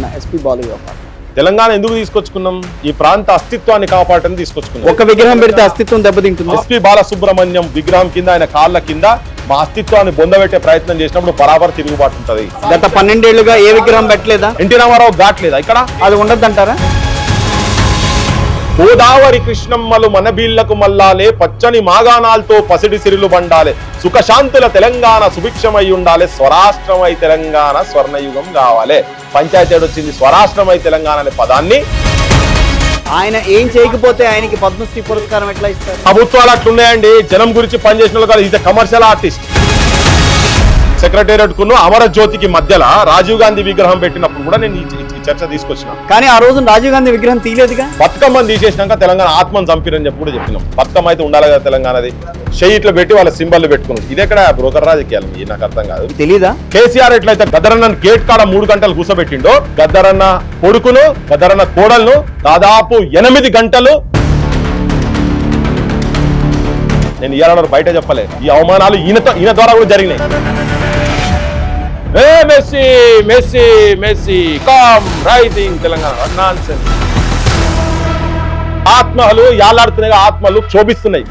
ఆయన ఎస్పీ బాలు వ్యవహారం. తెలంగాణ ఎందుకు తీసుకొచ్చుకున్నాం? ఈ ప్రాంత అస్తిత్వాన్ని కాపాడటానికి తీసుకొచ్చుకున్నాం. ఒక విగ్రహం పెడితే అస్తిత్వం దెబ్బతింటుంది. ఎస్పీ బాలసుబ్రహ్మణ్యం విగ్రహం కింద, ఆయన కాళ్ళ కింద మా అస్తిత్వాన్ని బొందబెట్టే ప్రయత్నం చేసినప్పుడు బరాబర్ తిరుగుబాటు ఉంటది. గత 12 ఏళ్లుగా ఏ విగ్రహం పెట్టలేదా? ఎన్టీ రామారావు ఘాట్లేదా ఇక్కడ? అది ఉండద్దంటారా? గోదావరి కృష్ణమ్మలు మనబీళ్లకు మల్లాలే, పచ్చని మాగాణాలతో పసిడి సిరిలు బండాలే, సుఖశాంతుల తెలంగాణ సుభిక్షమై ఉండాలి, స్వరాష్ట్రమై తెలంగాణ స్వర్ణయుగం కావాలి. పంచాయతీ వచ్చింది స్వరాష్ట్రమై తెలంగాణ అనే పదాన్ని. ఆయన ఏం చేయకపోతే ఆయనకి పద్మశ్రీ పురస్కారం ఎట్లా ఇస్తారు? ప్రభుత్వాలు అట్లున్నాయండి. జనం గురించి పనిచేసిన వాళ్ళు కాదు. Is commercial artist. సెక్రటేరియట్ కును అమరజ్యోతికి మధ్యలో రాజీవ్ గాంధీ విగ్రహం పెట్టినప్పుడు కూడా నేను ఈ చర్చ తీసుకొచ్చిన. కానీ ఆ రోజు రాజీవ్ గాంధీ విగ్రహం తీయలేదుగా. బతుకమ్మని తీసేసినాక తెలంగాణ ఆత్మను చంపిరని చెప్పి కూడా చెప్పినాం. బతుకమ్మ అయితే ఉండాలి కదా తెలంగాణది. షెయిట్లు పెట్టి వాళ్ళ సింబల్ పెట్టుకున్నాం. ఇదెక్కడ బ్రోకర్ రాజకీయాలు? నాకు అర్థం కాదు. తెలీదా? కేసీఆర్ ఎట్లయితే గద్దరన్న గేట్ కాడ 3 గంటలు కూర్చోబెట్టిండో, గద్దరన్న కొడుకును గద్దరన్న కోడలను దాదాపు 8 గంటలు, నేను ఇయ్యాలన్నారు బయట చెప్పలే, ఈ అవమానాలు ఈయన ద్వారా కూడా జరిగినాయి. Messi Messi Messi come rising Telangana nonsense. ఆత్మలు యాలాడుతున్నాయి, ఆత్మలు క్షోభిస్తున్నాయి,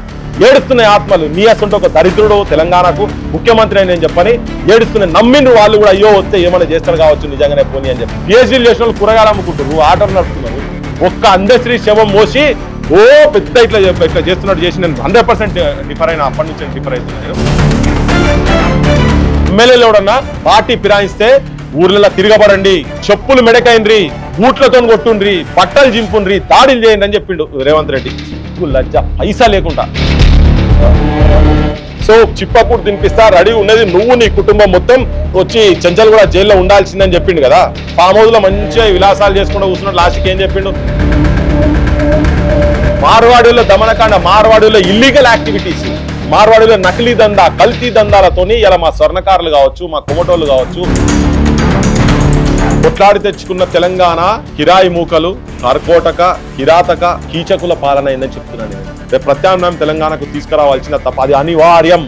ఏడుస్తున్నాయి ఆత్మలు. నీ అసంటే ఒక దరిద్రుడు తెలంగాణకు ముఖ్యమంత్రి అని నేను చెప్పని ఏడుస్తున్నాయి. నమ్మిన వాళ్ళు కూడా అయ్యో వస్తే ఏమైనా చేస్తారు కావచ్చు నిజంగానే పోనీ అని చెప్పి పిహెచ్డీలు చేసిన వాళ్ళు కూరగాయలు అమ్ముకుంటారు, ఆటలు నడుపుతున్నారు. ఒక్క అందశ్రీ శవం మోసి ఓ పెద్ద ఇట్లా చేస్తున్నట్టు చేసి నేను 100% డిఫర్ అయినా. అప్పటి నుంచి డిఫర్ అవుతున్నాను. ఎమ్మెల్యేలు ఎవడన్నా పార్టీ ఫిరాయిస్తే ఊర్లలో తిరగబడండి, చెప్పులు మెడకైండ్రి, బూట్లతో కొట్టుండ్రి, బట్టలు జింపుండ్రి, దాడులు చేయండి అని చెప్పిండు రేవంత్ రెడ్డి. లజ్జ పైసా లేకుండా. సో చిప్పకూడు తినిపిస్తా రెడీ ఉన్నది నువ్వు, నీ కుటుంబం మొత్తం వచ్చి చెంచల్ కూడా జైల్లో ఉండాల్సిందని చెప్పిండు కదా. ఫామ్ హౌస్ లో మంచిగా విలాసాలు చేసుకుంటూ కూర్చున్నాడు. లాస్ట్కి ఏం చెప్పిండు? మార్వాడిలో దమనకాండ, మార్వాడిలో ఇల్లీగల్ యాక్టివిటీస్, మార్వాడిలో నకిలీ దందా, కల్తీ దందాలతోని ఇలా మా స్వర్ణకారులు కావచ్చు, మా కుమటోళ్ళు కావచ్చు, కొట్లాడి తెచ్చుకున్న తెలంగాణ కిరాయి మూకలు, కర్కోటక, కిరాతక, కీచకుల పాలన అయిందని చెప్తున్నాను. రేపు ప్రత్యామ్నాయం తెలంగాణకు తీసుకురావాల్సిన తప్ప అది అనివార్యం.